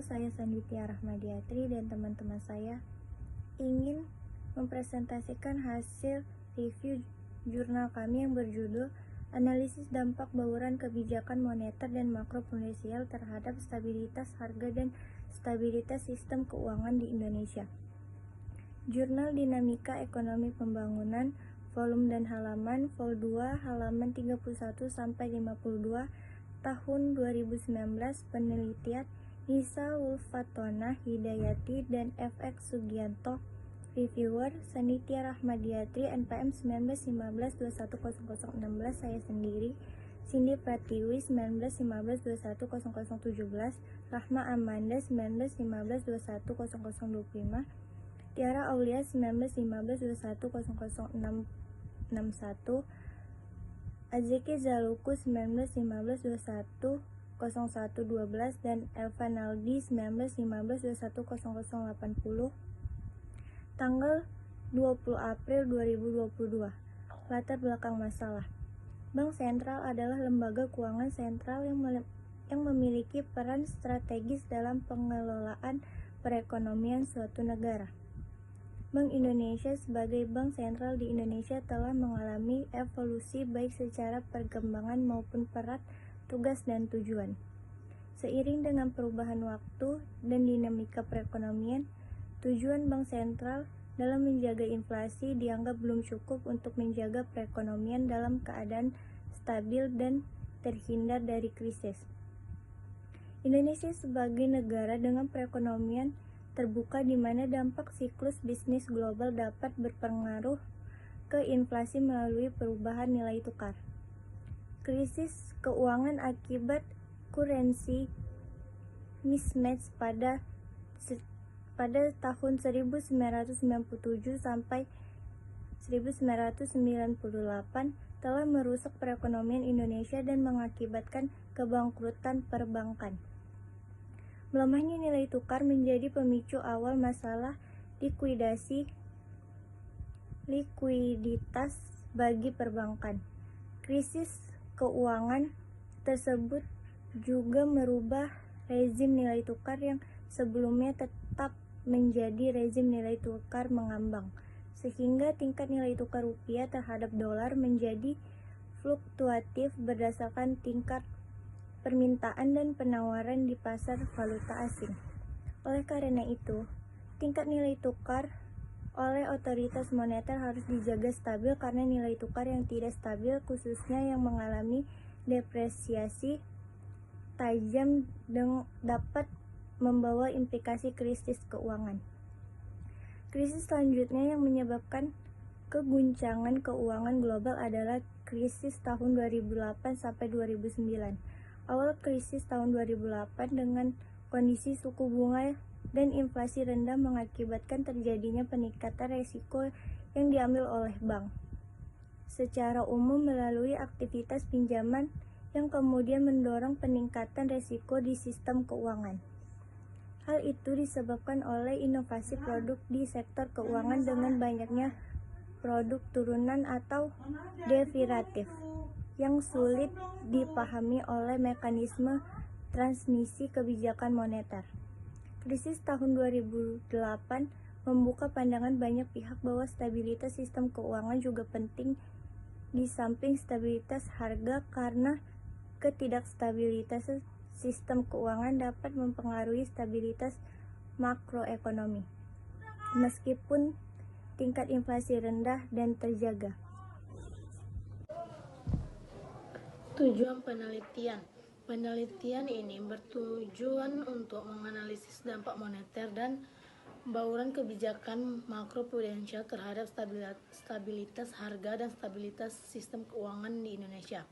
saya Sanditya Rahmadiatri dan teman-teman saya ingin mempresentasikan hasil review jurnal kami yang berjudul Analisis Dampak Bauran Kebijakan Moneter dan Makroprudensial Terhadap Stabilitas Harga dan Stabilitas Sistem Keuangan di Indonesia. Jurnal Dinamika Ekonomi Pembangunan, volume dan halaman, vol 2, halaman 31-52, tahun 2019, penelitian Nisa Wulfatona Hidayati dan FX Sugianto, reviewer Sanditya Rahmadiatri, NPM 1915210016, saya sendiri, Cindy Pratiwi 1915210017, Rahma Amanda 1915210025, Tiara Aulia 1915210061, Azeki Zaluku 1915210112 dan Elva Naldi 1915210080, tanggal 20 April 2022. Latar belakang masalah. Bank sentral adalah lembaga keuangan sentral yang memiliki peran strategis dalam pengelolaan perekonomian suatu negara. Bank Indonesia sebagai bank sentral di Indonesia telah mengalami evolusi baik secara perkembangan maupun peran, tugas, dan tujuan. Seiring dengan perubahan waktu dan dinamika perekonomian, tujuan bank sentral dalam menjaga inflasi dianggap belum cukup untuk menjaga perekonomian dalam keadaan stabil dan terhindar dari krisis. Indonesia sebagai negara dengan perekonomian terbuka di mana dampak siklus bisnis global dapat berpengaruh ke inflasi melalui perubahan nilai tukar. Krisis keuangan akibat currency mismatch pada tahun 1997 sampai 1998 telah merusak perekonomian Indonesia dan mengakibatkan kebangkrutan perbankan. Melemahnya nilai tukar menjadi pemicu awal masalah likuiditas bagi perbankan. Krisis keuangan tersebut juga merubah rezim nilai tukar yang sebelumnya tetap menjadi rezim nilai tukar mengambang, sehingga tingkat nilai tukar rupiah terhadap dolar menjadi fluktuatif berdasarkan tingkat permintaan dan penawaran di pasar valuta asing. Oleh karena itu, tingkat nilai tukar oleh otoritas moneter harus dijaga stabil karena nilai tukar yang tidak stabil, khususnya yang mengalami depresiasi tajam, dapat membawa implikasi krisis keuangan. Krisis selanjutnya yang menyebabkan keguncangan keuangan global adalah krisis tahun 2008 sampai 2009. Awal krisis tahun 2008 dengan kondisi suku bunga dan inflasi rendah mengakibatkan terjadinya peningkatan risiko yang diambil oleh bank secara umum melalui aktivitas pinjaman yang kemudian mendorong peningkatan risiko di sistem keuangan. Hal itu disebabkan oleh inovasi produk di sektor keuangan dengan banyaknya produk turunan atau derivatif yang sulit dipahami oleh mekanisme transmisi kebijakan moneter. Krisis tahun 2008 membuka pandangan banyak pihak bahwa stabilitas sistem keuangan juga penting di samping stabilitas harga karena ketidakstabilitas sistem keuangan dapat mempengaruhi stabilitas makroekonomi, meskipun tingkat inflasi rendah dan terjaga. Tujuan penelitian. Penelitian ini bertujuan untuk menganalisis dampak moneter dan bauran kebijakan makroprudensial terhadap stabilitas harga dan stabilitas sistem keuangan di Indonesia.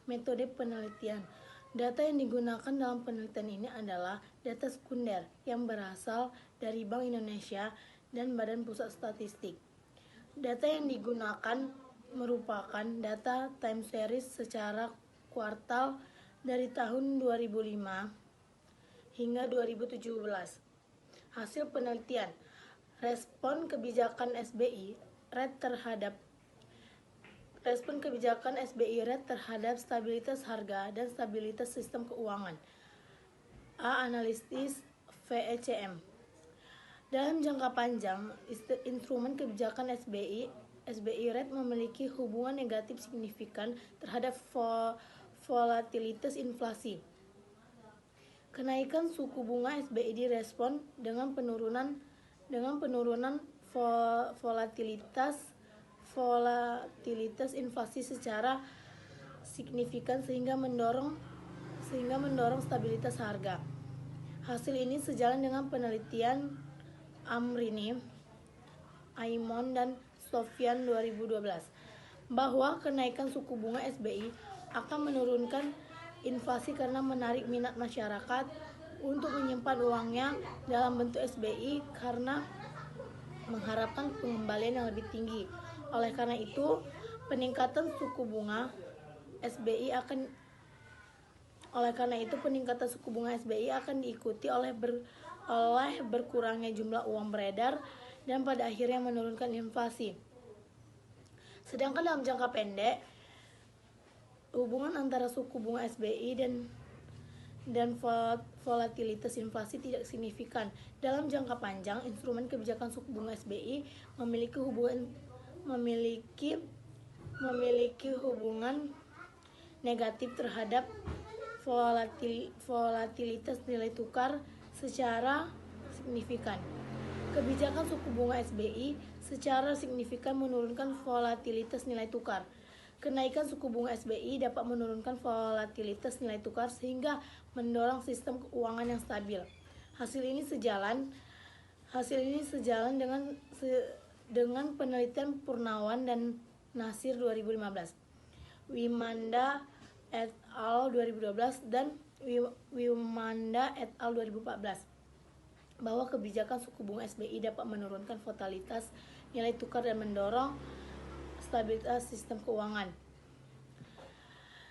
Metode penelitian. Data yang digunakan dalam penelitian ini adalah data sekunder yang berasal dari Bank Indonesia dan Badan Pusat Statistik. Data yang digunakan merupakan data time series secara kuartal dari tahun 2005 hingga 2017. Hasil penelitian, respon kebijakan SBI rate terhadap stabilitas harga dan stabilitas sistem keuangan. A. Analisis VECM. Dalam jangka panjang, instrumen kebijakan SBI rate memiliki hubungan negatif signifikan terhadap volatilitas inflasi. Kenaikan suku bunga SBI direspon dengan penurunan volatilitas inflasi secara signifikan sehingga mendorong stabilitas harga. Hasil ini sejalan dengan penelitian Amrini, Aimon, dan Sofyan 2012 bahwa kenaikan suku bunga SBI akan menurunkan inflasi karena menarik minat masyarakat untuk menyimpan uangnya dalam bentuk SBI karena mengharapkan pengembalian yang lebih tinggi. Oleh karena itu, peningkatan suku bunga SBI akan diikuti oleh berkurangnya jumlah uang beredar dan pada akhirnya menurunkan inflasi. Sedangkan dalam jangka pendek, hubungan antara suku bunga SBI dan volatilitas inflasi tidak signifikan. Dalam jangka panjang, instrumen kebijakan suku bunga SBI memiliki hubungan negatif terhadap volatilitas nilai tukar secara signifikan. Kebijakan suku bunga SBI secara signifikan menurunkan volatilitas nilai tukar. Kenaikan suku bunga SBI dapat menurunkan volatilitas nilai tukar sehingga mendorong sistem keuangan yang stabil. Hasil ini sejalan dengan penelitian Purnawan dan Nasir 2015, Wimanda et al. 2012 dan Wimanda et al. 2014 bahwa kebijakan suku bunga SBI dapat menurunkan volatilitas nilai tukar dan mendorong stabilitas sistem keuangan.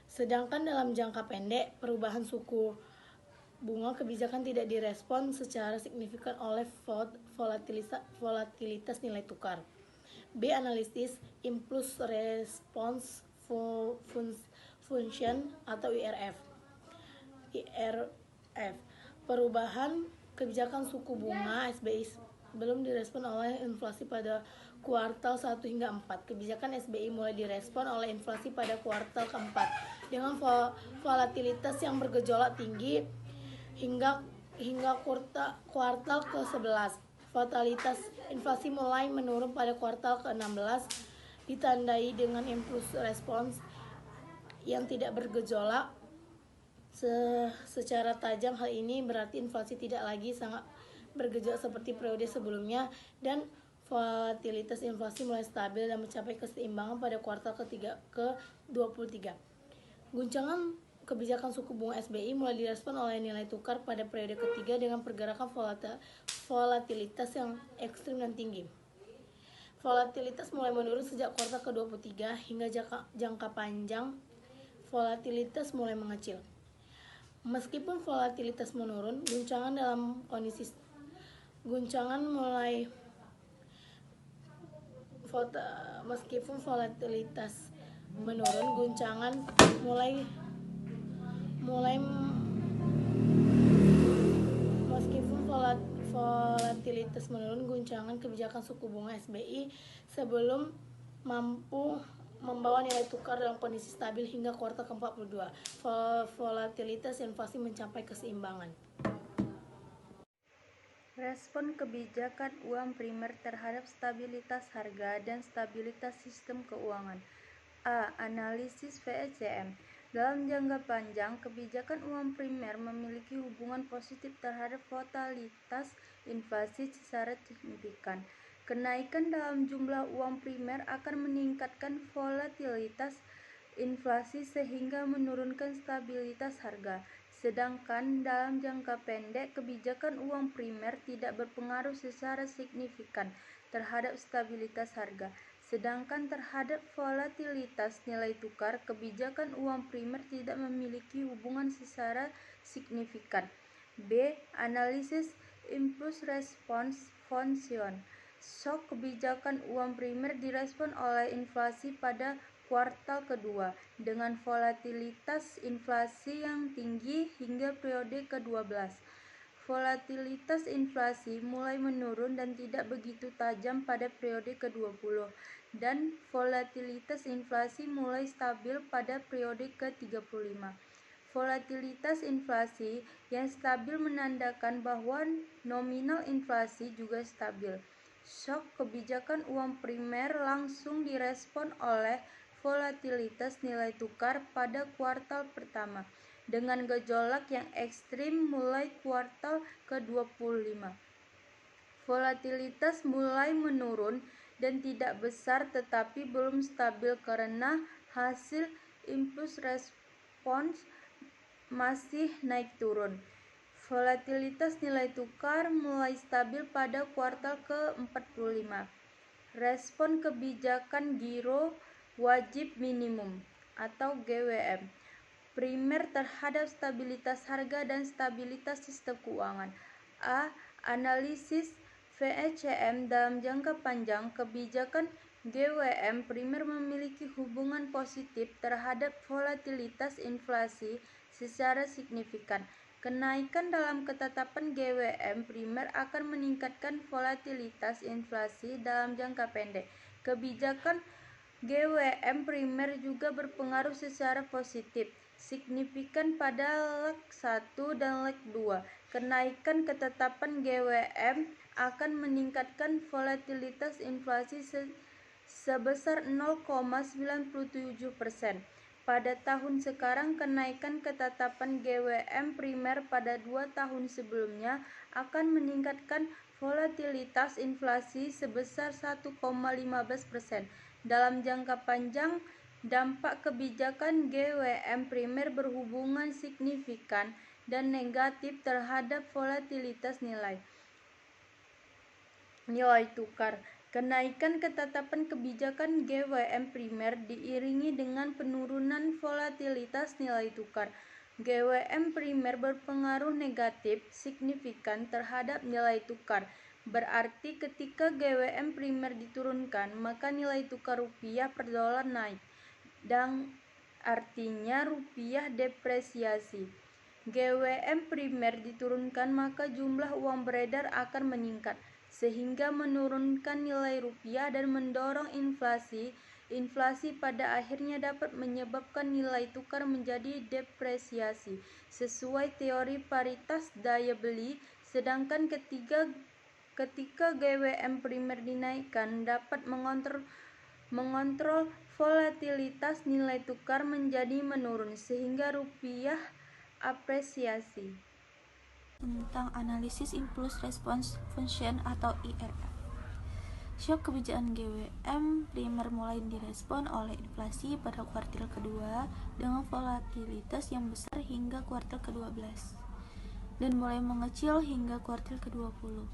Sedangkan dalam jangka pendek, perubahan suku bunga kebijakan tidak direspon secara signifikan oleh volatilitas nilai tukar. B. Analisis Impulse Response Function atau IRF. Perubahan kebijakan suku bunga SBI belum direspon oleh inflasi pada kuartal 1 hingga 4. Kebijakan SBI mulai direspon oleh inflasi pada kuartal keempat dengan volatilitas yang bergejolak tinggi hingga kuartal ke-11. Volatilitas inflasi mulai menurun pada kuartal ke-16 ditandai dengan impulse response yang tidak bergejolak secara tajam. Hal ini berarti inflasi tidak lagi sangat bergejolak seperti periode sebelumnya dan volatilitas inflasi mulai stabil dan mencapai keseimbangan pada kuartal ke-23. Guncangan kebijakan suku bunga SBI mulai direspon oleh nilai tukar pada periode ketiga dengan pergerakan volatilitas yang ekstrim dan tinggi. Volatilitas mulai menurun sejak kuartal ke-23 hingga jangka panjang volatilitas mulai mengecil. Meskipun volatilitas menurun, guncangan kebijakan suku bunga SBI sebelum mampu membawa nilai tukar dalam kondisi stabil hingga kuartal ke-42. Volatilitas inflasi mencapai keseimbangan. Respon kebijakan uang primer terhadap stabilitas harga dan stabilitas sistem keuangan. A. Analisis VECM. Dalam jangka panjang, kebijakan uang primer memiliki hubungan positif terhadap volatilitas inflasi secara signifikan. Kenaikan dalam jumlah uang primer akan meningkatkan volatilitas inflasi sehingga menurunkan stabilitas harga. Sedangkan dalam jangka pendek, kebijakan uang primer tidak berpengaruh secara signifikan terhadap stabilitas harga. Sedangkan terhadap volatilitas nilai tukar, kebijakan uang primer tidak memiliki hubungan secara signifikan. B. Analisis Impulse Response Function. Shock kebijakan uang primer direspon oleh inflasi pada kuartal kedua dengan volatilitas inflasi yang tinggi hingga periode ke-12. Volatilitas inflasi mulai menurun dan tidak begitu tajam pada periode ke-20 dan volatilitas inflasi mulai stabil pada periode ke-35. Volatilitas inflasi yang stabil menandakan bahwa nominal inflasi juga stabil. Shock kebijakan uang primer langsung direspon oleh volatilitas nilai tukar pada kuartal pertama dengan gejolak yang ekstrim mulai kuartal ke-25. Volatilitas mulai menurun dan tidak besar tetapi belum stabil karena hasil impuls respons masih naik turun. Volatilitas nilai tukar mulai stabil pada kuartal ke-45. Respon kebijakan giro wajib minimum atau GWM primer terhadap stabilitas harga dan stabilitas sistem keuangan. A. Analisis VECM dalam jangka panjang. Kebijakan GWM primer memiliki hubungan positif terhadap volatilitas inflasi secara signifikan. Kenaikan dalam ketetapan GWM primer akan meningkatkan volatilitas inflasi dalam jangka pendek. Kebijakan GWM primer juga berpengaruh secara positif signifikan pada leg 1 dan leg 2. Kenaikan ketetapan GWM akan meningkatkan volatilitas inflasi sebesar 0,97%. Pada tahun sekarang, kenaikan ketetapan GWM primer pada 2 tahun sebelumnya akan meningkatkan volatilitas inflasi sebesar 1,15%. Dalam jangka panjang, dampak kebijakan GWM primer berhubungan signifikan dan negatif terhadap volatilitas nilai tukar. Kenaikan ketetapan kebijakan GWM primer diiringi dengan penurunan volatilitas nilai tukar. GWM primer berpengaruh negatif signifikan terhadap nilai tukar. Berarti ketika GWM primer diturunkan, maka nilai tukar rupiah per dolar naik, dan artinya rupiah depresiasi. GWM primer diturunkan, maka jumlah uang beredar akan meningkat, sehingga menurunkan nilai rupiah dan mendorong inflasi. Inflasi pada akhirnya dapat menyebabkan nilai tukar menjadi depresiasi sesuai teori paritas daya beli, sedangkan ketika GWM primer dinaikkan dapat mengontrol volatilitas nilai tukar menjadi menurun sehingga rupiah apresiasi. Tentang analisis Impulse Response Function atau IRF. Shock kebijakan GWM primer mulai direspon oleh inflasi pada kuartil kedua dengan volatilitas yang besar hingga kuartil ke-12 dan mulai mengecil hingga kuartil ke-20.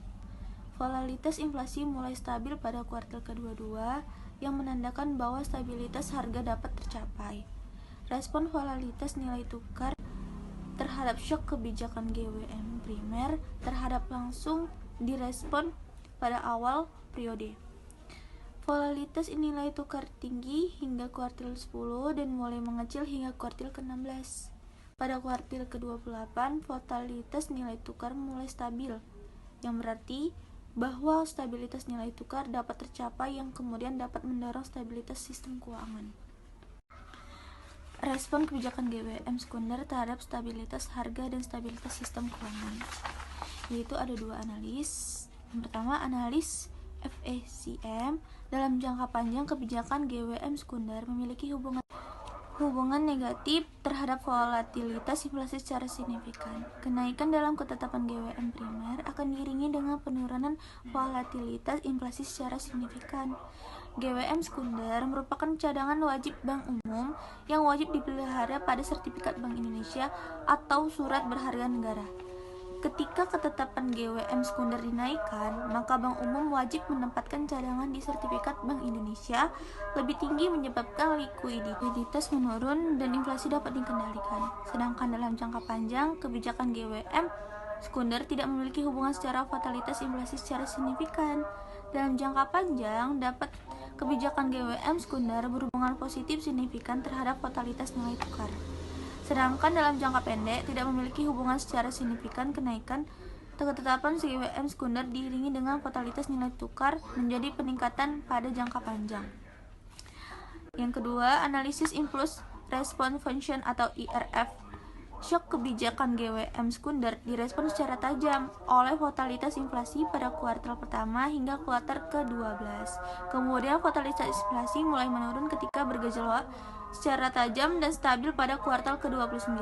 Volatilitas inflasi mulai stabil pada kuartil ke-22 yang menandakan bahwa stabilitas harga dapat tercapai. Respon volatilitas nilai tukar terhadap shock kebijakan GWM primer terhadap langsung direspon pada awal periode. Volatilitas nilai tukar tinggi hingga kuartil 10 dan mulai mengecil hingga kuartil ke-16. Pada kuartil ke-28, volatilitas nilai tukar mulai stabil, yang berarti bahwa stabilitas nilai tukar dapat tercapai yang kemudian dapat mendorong stabilitas sistem keuangan. Respon kebijakan GWM sekunder terhadap stabilitas harga dan stabilitas sistem keuangan, yaitu ada dua analis. Yang pertama, analis VECM. Dalam jangka panjang, kebijakan GWM sekunder memiliki hubungan negatif terhadap volatilitas inflasi secara signifikan. Kenaikan dalam ketetapan GWM primer akan diiringi dengan penurunan volatilitas inflasi secara signifikan. GWM sekunder merupakan cadangan wajib bank umum yang wajib dipelihara pada sertifikat Bank Indonesia atau surat berharga negara. Ketika ketetapan GWM sekunder dinaikkan, maka bank umum wajib menempatkan cadangan di sertifikat Bank Indonesia lebih tinggi, menyebabkan likuiditas menurun dan inflasi dapat dikendalikan. Sedangkan dalam jangka panjang, kebijakan GWM sekunder tidak memiliki hubungan secara volatilitas inflasi secara signifikan. Dalam jangka panjang dapat kebijakan GWM sekunder berhubungan positif signifikan terhadap totalitas nilai tukar. Sedangkan dalam jangka pendek tidak memiliki hubungan secara signifikan. Kenaikan ketetapan GWM sekunder diiringi dengan totalitas nilai tukar menjadi peningkatan pada jangka panjang. Yang kedua, analisis impulse response function atau IRF. Shock kebijakan GWM sekunder direspon secara tajam oleh volatilitas inflasi pada kuartal pertama hingga kuartal ke-12. Kemudian volatilitas inflasi mulai menurun ketika bergejolak secara tajam dan stabil pada kuartal ke-29.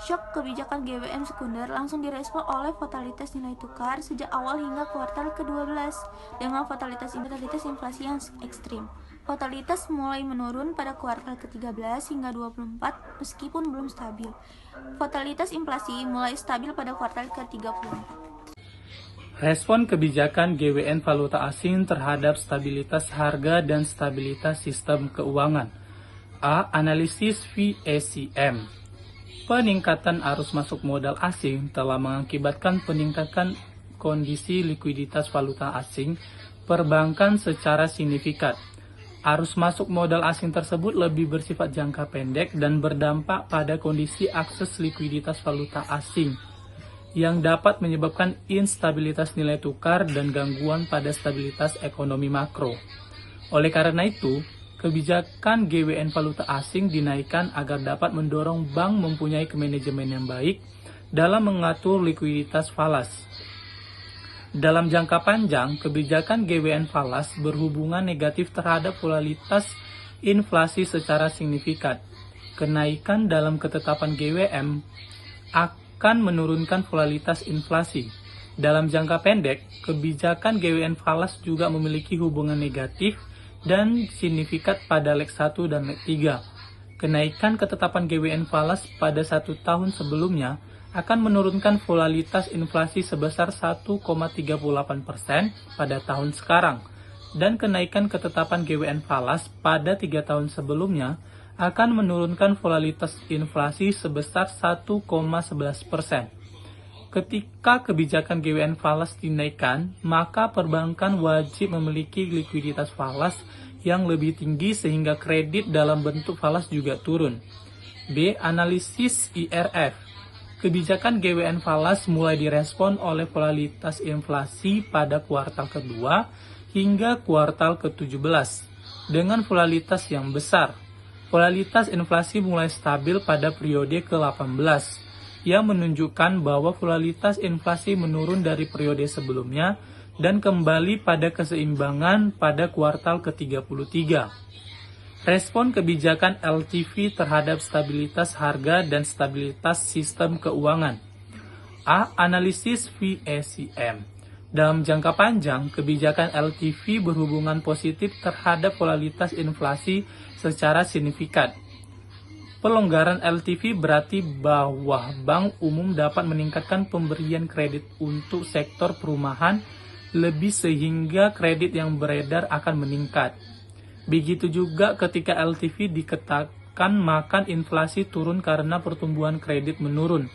Shock kebijakan GWM sekunder langsung direspon oleh volatilitas nilai tukar sejak awal hingga kuartal ke-12 dengan volatilitas inflasi yang ekstrim. Volatilitas mulai menurun pada kuartal ke-13 hingga 24 meskipun belum stabil. Volatilitas inflasi mulai stabil pada kuartal ke-34. Respon kebijakan GWM valuta asing terhadap stabilitas harga dan stabilitas sistem keuangan. A. Analisis VACM. Peningkatan arus masuk modal asing telah mengakibatkan peningkatan kondisi likuiditas valuta asing perbankan secara signifikan. Arus masuk modal asing tersebut lebih bersifat jangka pendek dan berdampak pada kondisi akses likuiditas valuta asing yang dapat menyebabkan instabilitas nilai tukar dan gangguan pada stabilitas ekonomi makro. Oleh karena itu, kebijakan GWM valuta asing dinaikkan agar dapat mendorong bank mempunyai manajemen yang baik dalam mengatur likuiditas falas. Dalam jangka panjang, kebijakan GWM falas berhubungan negatif terhadap volatilitas inflasi secara signifikan. Kenaikan dalam ketetapan GWM akan menurunkan volatilitas inflasi. Dalam jangka pendek, kebijakan GWM falas juga memiliki hubungan negatif dan signifikan pada leg 1 dan leg 3. Kenaikan ketetapan GWM falas pada 1 tahun sebelumnya akan menurunkan volatilitas inflasi sebesar 1,38% pada tahun sekarang, dan kenaikan ketetapan GWM falas pada 3 tahun sebelumnya akan menurunkan volatilitas inflasi sebesar 1,11%. Ketika kebijakan GWM falas dinaikkan, maka perbankan wajib memiliki likuiditas falas yang lebih tinggi sehingga kredit dalam bentuk falas juga turun. B. Analisis IRF. Kebijakan GWM falas mulai direspon oleh volatilitas inflasi pada kuartal kedua hingga kuartal ke-17 dengan volatilitas yang besar. Volatilitas inflasi mulai stabil pada periode ke-18 yang menunjukkan bahwa volatilitas inflasi menurun dari periode sebelumnya dan kembali pada keseimbangan pada kuartal ke-33. Respon kebijakan LTV terhadap stabilitas harga dan stabilitas sistem keuangan. A. Analisis VACM. Dalam jangka panjang, kebijakan LTV berhubungan positif terhadap volatilitas inflasi secara signifikan. Pelonggaran LTV berarti bahwa bank umum dapat meningkatkan pemberian kredit untuk sektor perumahan lebih sehingga kredit yang beredar akan meningkat. Begitu juga ketika LTV diketatkan, maka inflasi turun karena pertumbuhan kredit menurun.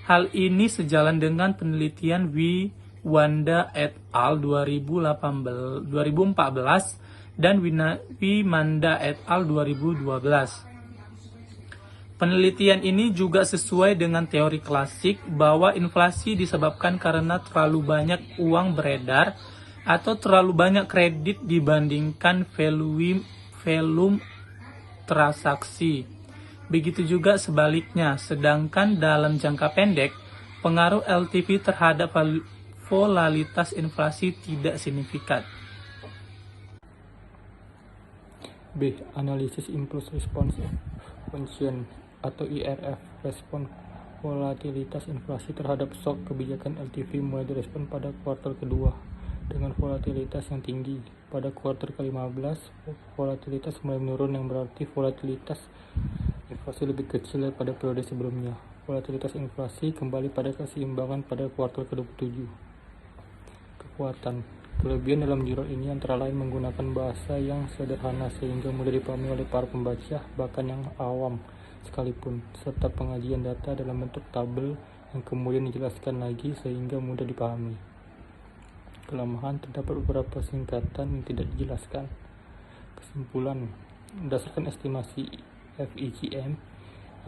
Hal ini sejalan dengan penelitian Wanda et al. 2014 dan Wimanda et al. 2012. Penelitian ini juga sesuai dengan teori klasik bahwa inflasi disebabkan karena terlalu banyak uang beredar atau terlalu banyak kredit dibandingkan volume transaksi. Begitu juga sebaliknya, sedangkan dalam jangka pendek, pengaruh LTV terhadap volatilitas inflasi tidak signifikan. B. Analisis Impulse Response Function atau IRF. Respon volatilitas inflasi terhadap shock kebijakan LTV mulai direspon pada kuartal kedua dengan volatilitas yang tinggi. Pada kuartal ke-15, volatilitas mulai menurun yang berarti volatilitas inflasi lebih kecil daripada periode sebelumnya. Volatilitas inflasi kembali pada keseimbangan pada kuartal ke-27. Kekuatan. Kelebihan dalam jurnal ini antara lain menggunakan bahasa yang sederhana sehingga mudah dipahami oleh para pembaca, bahkan yang awam sekalipun, serta pengajian data dalam bentuk tabel yang kemudian dijelaskan lagi sehingga mudah dipahami. Kelemahan, terdapat beberapa singkatan yang tidak dijelaskan. Kesimpulan, berdasarkan estimasi FECM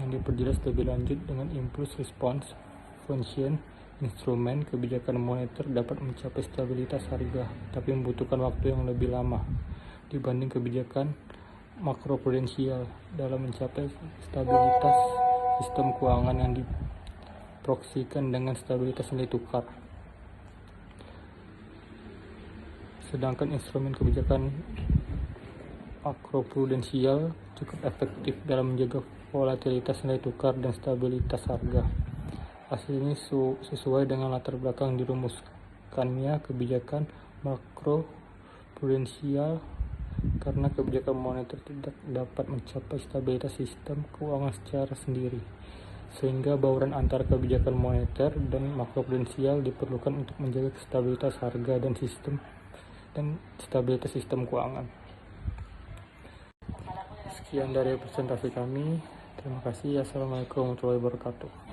yang diperjelas lebih lanjut dengan impulse response function, instrumen kebijakan moneter dapat mencapai stabilitas harga, tapi membutuhkan waktu yang lebih lama dibanding kebijakan makroprudensial dalam mencapai stabilitas sistem keuangan yang diproksikan dengan stabilitas nilai tukar. Sedangkan instrumen kebijakan makroprudensial cukup efektif dalam menjaga volatilitas nilai tukar dan stabilitas harga. Hasil ini sesuai dengan latar belakang dirumuskannya kebijakan makroprudensial karena kebijakan moneter tidak dapat mencapai stabilitas sistem keuangan secara sendiri, sehingga bauran antara kebijakan moneter dan makroprudensial diperlukan untuk menjaga stabilitas harga dan stabilitas sistem keuangan. Sekian dari presentasi kami. Terima kasih. Assalamualaikum warahmatullahi wabarakatuh.